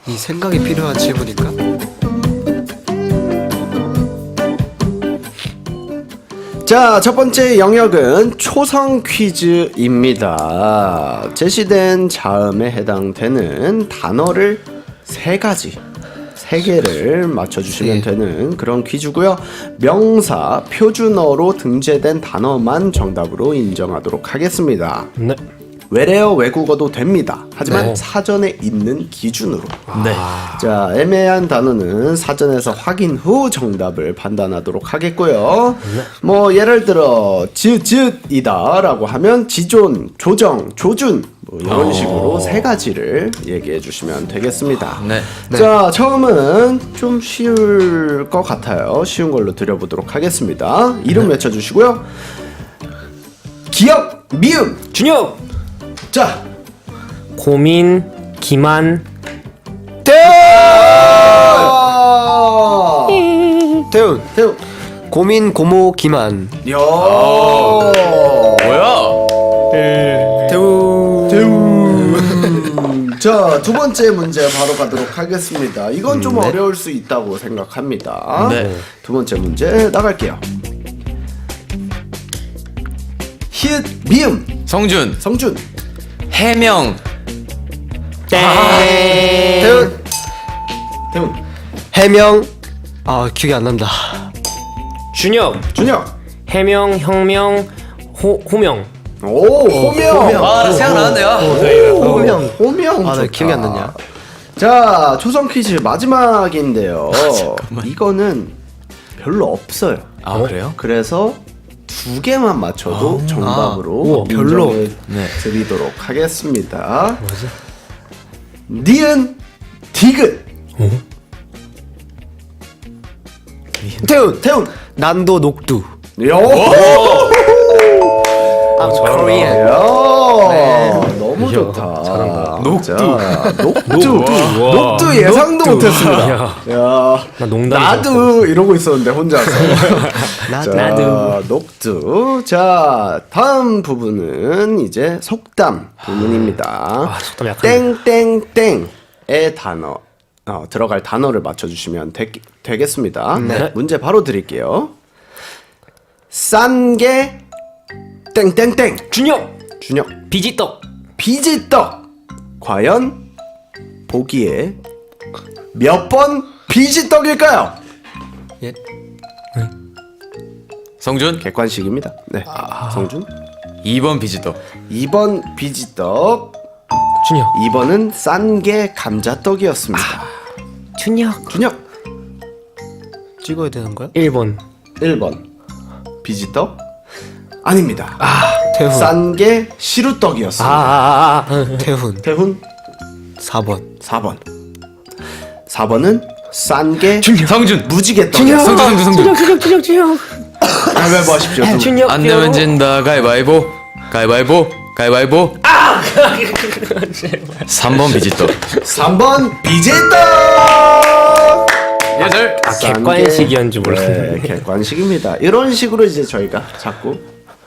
이 생각이 필요한 질문인가? 자, 첫 번째 영역은 초성 퀴즈입니다. 제시된 자음에 해당되는 단어를 3개를 맞춰주시면 되는 그런 퀴즈고요. 명사, 표준어로 등재된 단어만 정답으로 인정하도록 하겠습니다. 네. 외래어 외국어도 됩니다. 하지만 사전에 있는 기준으로. 네. 자, 애매한 단어는 사전에서 확인 후 정답을 판단하도록 하겠고요. 뭐 예를 들어 즈이다라고 하면 지존, 조정, 조준 뭐 이런 식으로 3가지를 얘기해 주시면 되겠습니다. 네. 자, 처음은 좀 쉬울 것 같아요. 쉬운 걸로 드려보도록 하겠습니다. 이름 외쳐주시고요. 기억, 미음. 준혁. 자, 고민, 기만. 태훈. 태우. 고민, 고모, 기만. 야. 뭐야? 자, 두 번째 문제 바로 가도록 하겠습니다. 이건 좀 어려울 수 있다고 생각합니다. 네. 두 번째 문제 나갈게요. 히읗, 미음. 성준, 성준. 해명, 태훈. 태훈. 해명. 기억이 안 난다. 준혁. 준혁. 해명, 혁명, 호명. 오, 호명. 나 생각나는데요. 호명. 나 좋다. 기억이 안 나냐? 자, 초성 퀴즈 마지막인데요. 이거는 별로 없어요. 아, 그래요? 그래서 2개만 맞춰도 정답으로 별로. 인정해 드리도록 하겠습니다. 니은, 디귿. 태훈. 난도 녹두. 요. Korean. 야, 너무 좋다. 잘한다. 녹두. 녹두 예상도 못했습니다. 야, 나 농담. 나도 이러고 있었는데 혼자서. 나도. 자, 녹두. 자, 다음 부분은 이제 속담 부분입니다. 속담 약한데. 땡땡땡의 단어 들어갈 단어를 맞춰주시면 되겠습니다. 네. 문제 바로 드릴게요. 싼 게 땡땡땡. 준혁. 준혁. 비지떡. 비지떡. 과연 보기에 몇 번 비지떡일까요? 예. 성준, 객관식입니다. 네. 성준. 2번 비지떡. 2번 비지떡. 준혁. 2번은 싼 게 감자떡이었습니다. 준혁. 준혁. 찍어야 되는 거야? 1번. 1번 비지떡. 아닙니다. 태훈. 싼 게 시루떡이었습니다. 태훈. 태훈. 4번. 4번. 4번은 싼 게 성준, 무지개떡이었습니다. 준혁. 가위바위보 하십시오. 두 분. 준혁. 안 내면 진다. 가위바위보. 3번 비지떡. 3번 비지떡. 예절. 객관식이었는지 몰랐네. 네, 객관식입니다. 이런 식으로 이제 저희가 자꾸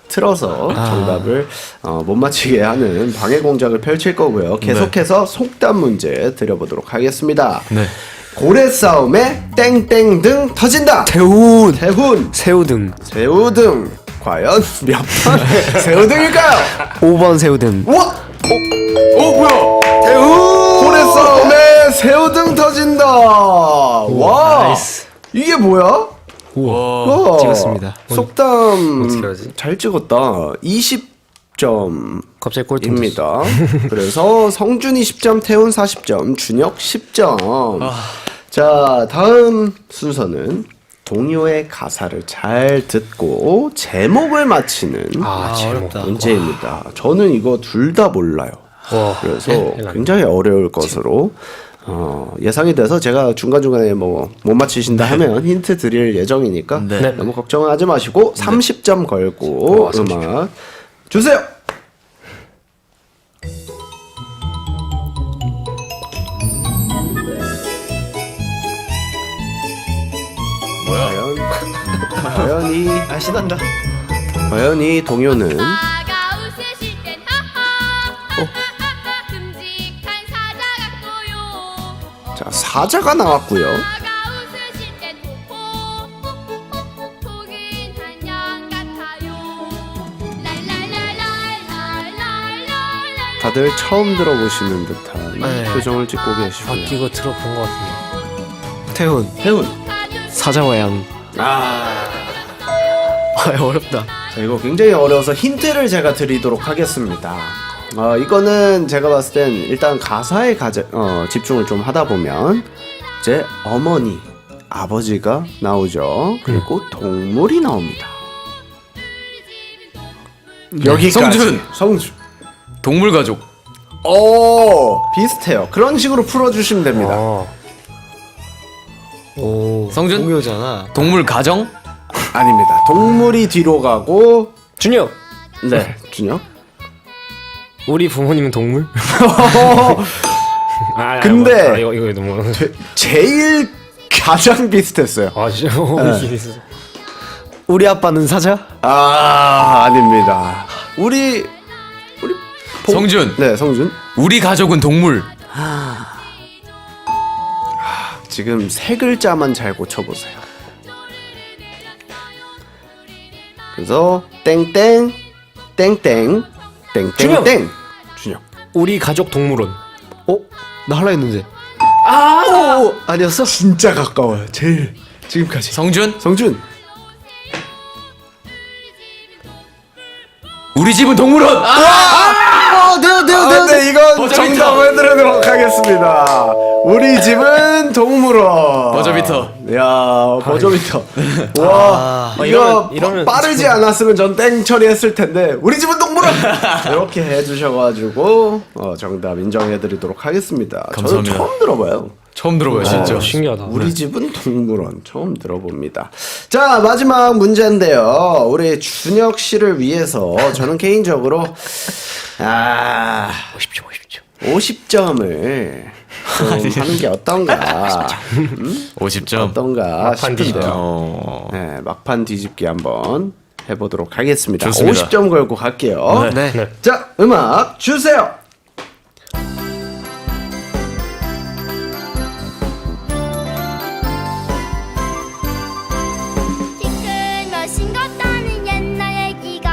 틀어서 정답을 못 맞히게 하는 방해 공작을 펼칠 거고요. 계속해서 속담 문제 드려보도록 하겠습니다. 네. 고래 싸움에 땡땡등 터진다. 태훈. 새우등. 새우등. 과연 몇 번 새우등일까요? 5번 새우등. 우와! 뭐야? 고래 싸움에 새우등 터진다. 와. 나이스. 이게 뭐야? 우와. 찍었습니다. 속담 어떻게 하지? 잘 찍었다. 20점입니다. 갑자기 꼴등 됐어. 그래서 성준이 10점, 태훈 40점, 준혁 10점. 자, 다음 순서는 동요의 가사를 잘 듣고 제목을 맞히는 제목. 문제입니다. 저는 이거 둘 다 몰라요. 와. 그래서 네, 굉장히 어려울 것으로 예상이 돼서 제가 중간중간에 뭐 못 맞히신다 하면 힌트 드릴 예정이니까 네. 너무 걱정하지 마시고 30점 걸고 음악 주세요. 과연 이 동요는 아가 웃으실 땐 하하 듬직한 사자 같고요. 자 사자가 나왔고요. 아가 웃으실 땐 호호 포근한 양 같아요. 랄랄랄랄랄랄랄랄 다들 처음 들어보시는 듯한 네. 표정을 짓고 계시고요. 이거 들어본 것 같은데. 태훈 사자와 양. 어렵다. 자, 이거 굉장히 어려워서 힌트를 제가 드리도록 하겠습니다. 이거는 제가 봤을 땐 일단 가사에 집중을 좀 하다 보면 이제 어머니, 아버지가 나오죠. 그리고 동물이 나옵니다. 여기까지. 성준. 동물 가족. 비슷해요. 그런 식으로 풀어주시면 됩니다. 오 성준? 동요잖아. 동물 가정. 아닙니다. 동물이 뒤로 가고 준혁. 네, 준혁. 우리 부모님은 동물? 근데 이거 너무. 제일 가장 비슷했어요. 진짜. 우리 아빠는 사자? 아닙니다. 우리 성준. 네, 성준. 우리 가족은 동물. 지금 세 글자만 잘 고쳐보세요. 그래서 땡땡 땡땡 땡땡땡 준혁. 우리 가족 동물원. 나 할라 했는데. 아니었어? 진짜 가까워요. 제일 지금까지. 성준. 성준. 우리 집은 동물원. 네, 이건 버저비터. 정답을 드리도록 하겠습니다. 우리 집은 동물원. 버저비터. 야, 버저비터. 와, 이거 이러면 빠르지 않았으면 전 땡 처리했을 텐데 우리 집은 동물원. 이렇게 해주셔가지고 정답 인정해드리도록 하겠습니다. 저는 감사합니다. 처음 들어봐요. 처음 들어봐요, 진짜. 신기하다. 우리 집은 동물원 처음 들어봅니다. 자, 마지막 문제인데요. 우리 준혁 씨를 위해서 저는 개인적으로 50점을 좀 하는 게 어떤가? 50점. 어떤가 막판 싶은데요. 네, 막판 뒤집기 한번 해보도록 하겠습니다. 좋습니다. 50점 걸고 갈게요. 네. 자, 음악 주세요. 티끌며 싱겁다는 옛날 얘기가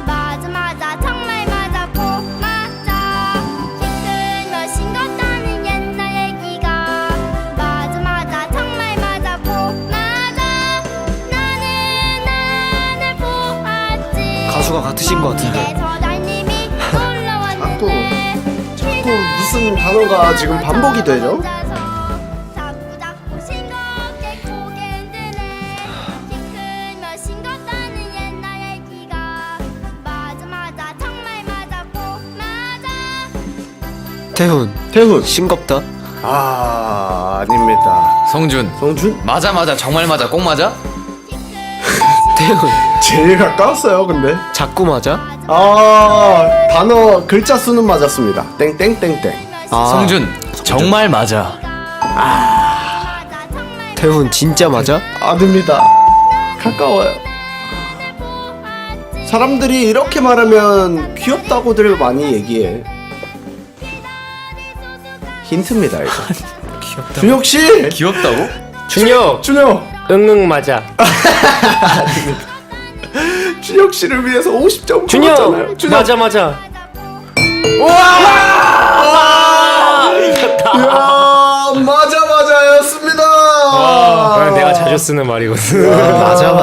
맞아 정말 맞았고 맞아. 티끌며 싱겁다는 옛날 얘기가 맞아 정말 맞았고 맞아. 나는 보았지. 가수가 같으신 것 같은데. 그래서 날님이 올라왔는데 자꾸 무슨 단어가 지금 반복이 되죠? 자꾸 싱겁게 고개 흔드네. 티끌며 싱겁다는 옛날 얘기가 맞아 정말 맞았고 맞아. 태훈 싱겁다. 아닙니다. 성준. 성준? 맞아. 정말 맞아. 꼭 맞아? 태훈 제일 가까웠어요, 근데. 자꾸 맞아? 단어 글자 수는 맞았습니다. 땡땡땡땡. 성준. 정말 맞아. 태훈 진짜 맞아? 아닙니다. 가까워요. 사람들이 이렇게 말하면 귀엽다고들 많이 얘기해. 힌트입니다, 이거. 준혁 씨! 귀엽다고? 준혁. 준혁! 응응 맞아. 준혁 씨를 위해서 50점 준혁. 걸었잖아요. 맞아. 이야, 맞아였습니다. 내가 자주 쓰는 말이거든. 맞아.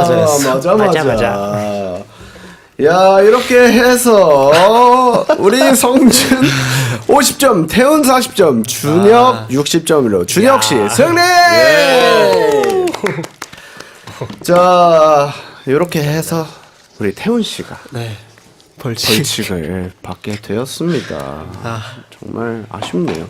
맞아. 야, 이렇게 해서 우리 성준 50점, 태훈 40점, 준혁 60점으로 준혁 씨 승리! 자, 이렇게 해서 우리 태훈 씨가 네. 벌칙을 받게 되었습니다. 정말 아쉽네요.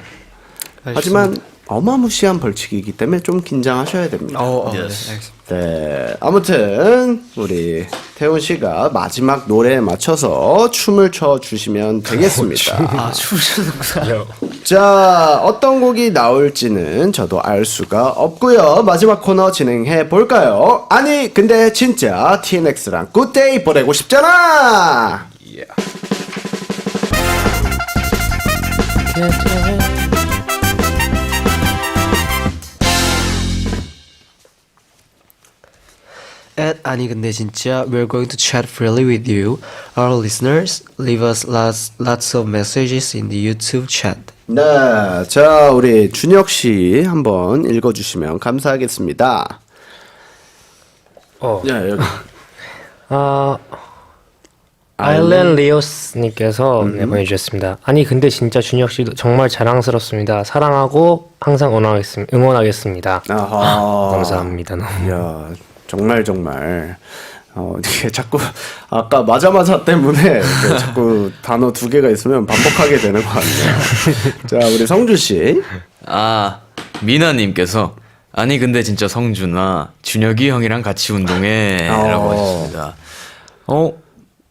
하지만 어마무시한 벌칙이기 때문에 좀 긴장하셔야 됩니다. 네, 알겠습니다. 네, 아무튼 우리 태훈 씨가 마지막 노래에 맞춰서 춤을 춰 주시면 되겠습니다. 춤을 추는구나. 자, 어떤 곡이 나올지는 저도 알 수가 없고요. 마지막 코너 진행해 볼까요? 아니, 근데 진짜 TNX랑 굿데이 보내고 싶잖아. 아니 근데 진짜 we're going to chat freely with you. Our listeners leave us lots of messages in the YouTube chat. 네, 자, 우리 준혁 씨 한번 읽어주시면 감사하겠습니다. 네, 여기. 아일랜 리오스님께서 보내주셨습니다. 아니 근데 진짜 준혁 씨도 정말 자랑스럽습니다. 사랑하고 항상 응원하겠습니다. 아하. 감사합니다. 너무. 야, 정말 이게 자꾸 아까 맞아 때문에 자꾸 단어 두 개가 있으면 반복하게 되는 것 같네요. 자, 우리 성준 씨. 미나님께서 아니 근데 진짜 성준아 준혁이 형이랑 같이 운동해라고 하셨습니다.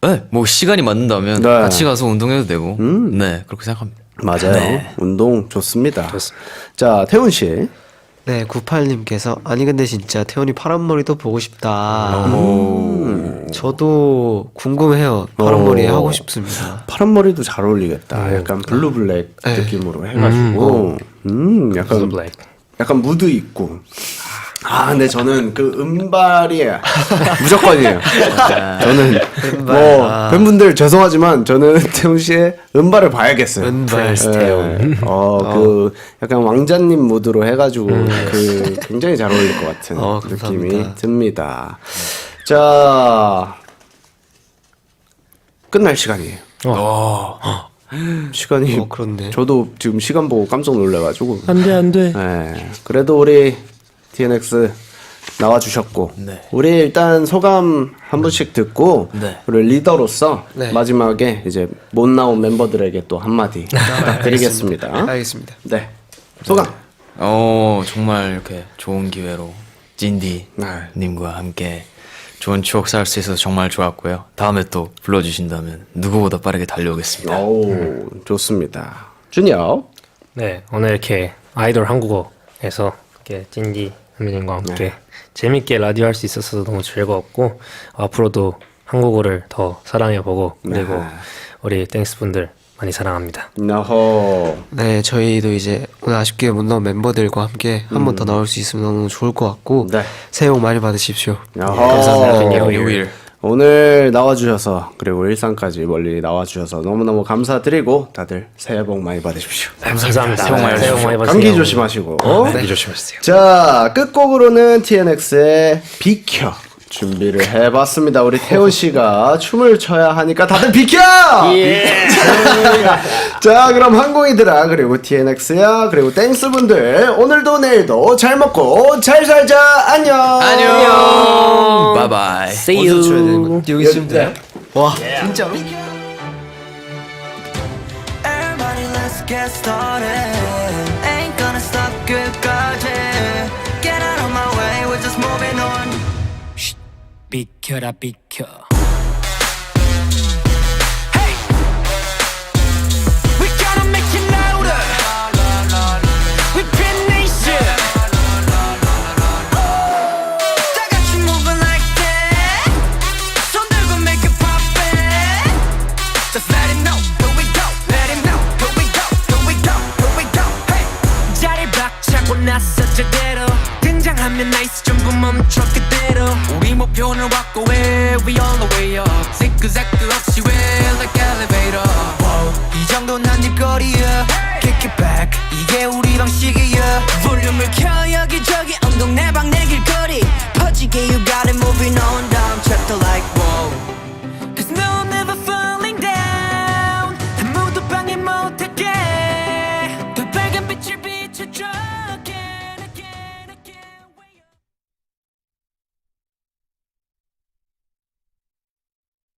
네, 뭐 시간이 맞는다면 네. 같이 가서 운동해도 되고, 네 그렇게 생각합니다. 맞아요. 네. 운동 좋습니다. 자, 태훈 씨. 네, 98님께서 아니 근데 진짜 태훈이 파란 머리도 보고 싶다. 저도 궁금해요. 파란 머리 하고 싶습니다. 파란 머리도 잘 어울리겠다. 약간 블루 블랙 느낌으로 해가지고, 약간 무드 있고. 근데 저는 그 은발이 무조건이에요. 저는 뭐 팬분들 죄송하지만 저는 태훈 씨의 은발을 봐야겠어요. 은발 태훈. 그 약간 왕자님 무드로 해가지고 그 굉장히 잘 어울릴 것 같은 느낌이 감사합니다. 듭니다. 자, 끝날 시간이에요. 시간이 그렇네. 저도 지금 시간 보고 깜짝 놀래가지고. 안돼. 네, 그래도 우리 TNX 나와주셨고, 네. 우리 일단 소감 한 분씩 듣고, 네. 우리 리더로서 네. 마지막에 이제 못 나온 멤버들에게 또 한마디 부탁드리겠습니다. 알겠습니다. 네, 소감. 정말 이렇게 좋은 기회로 찐디님과 함께 좋은 추억 쌓을 수 있어서 정말 좋았고요. 다음에 또 불러주신다면 누구보다 빠르게 달려오겠습니다. 오, 좋습니다. 준혁. 네, 오늘 이렇게 아이돌 한국어에서 이렇게 찐디 선배님과 함께 재밌게 라디오 할 수 있어서 너무 즐거웠고 앞으로도 한국어를 더 사랑해보고 그리고 우리 땡스 분들 많이 사랑합니다. 나호. 네, 저희도 이제 오늘 아쉽게 못 나온 멤버들과 함께 한 번 더 나올 수 있으면 너무 좋을 것 같고 네. 새해 복 많이 받으십시오. 감사합니다. 뉴일. 오늘 나와주셔서 그리고 일산까지 멀리 나와주셔서 너무너무 감사드리고 다들 새해 복 많이 받으십시오. 감사합니다. 새해 복 많이 새해 복 많이 받으세요. 감기 조심하시고. 감기 조심하세요. 자, 끝곡으로는 TNX의 비켜 준비를 해봤습니다. 우리 태훈 씨가 춤을 춰야 하니까 다들 비켜! 자, 그럼 항공이들아 그리고 TNX야 그리고 땡스분들 오늘도 내일도 잘 먹고 잘 살자. 안녕. 안녕. 바이바이. See you. 여기 있으면 돼요? 와, 진짜로? Everybody, let's get started. Ain't gonna stop 끝까지. Get out of my way, we're just moving on. Shh, 비켜라 비켜. Hey, we gotta make it louder. We been nation. 다 같이 moving like that. 손 들고 make it poppin'. Just let him know, here we go. Let him know, here we go, here we go, here we go. Hey, 자리 박차고 나서 제대로 등장하면 나이스 전부 멈춰 그대로. 우리 목표는 확고해, we all the way up. 지그재그 없이 왜 like elevator. Wow, 이 정도는 한입거리야. Kick it back, 이게 우리 방식이야. 볼륨을 켜 여기저기 언덕 내 방 내 길 거. 못해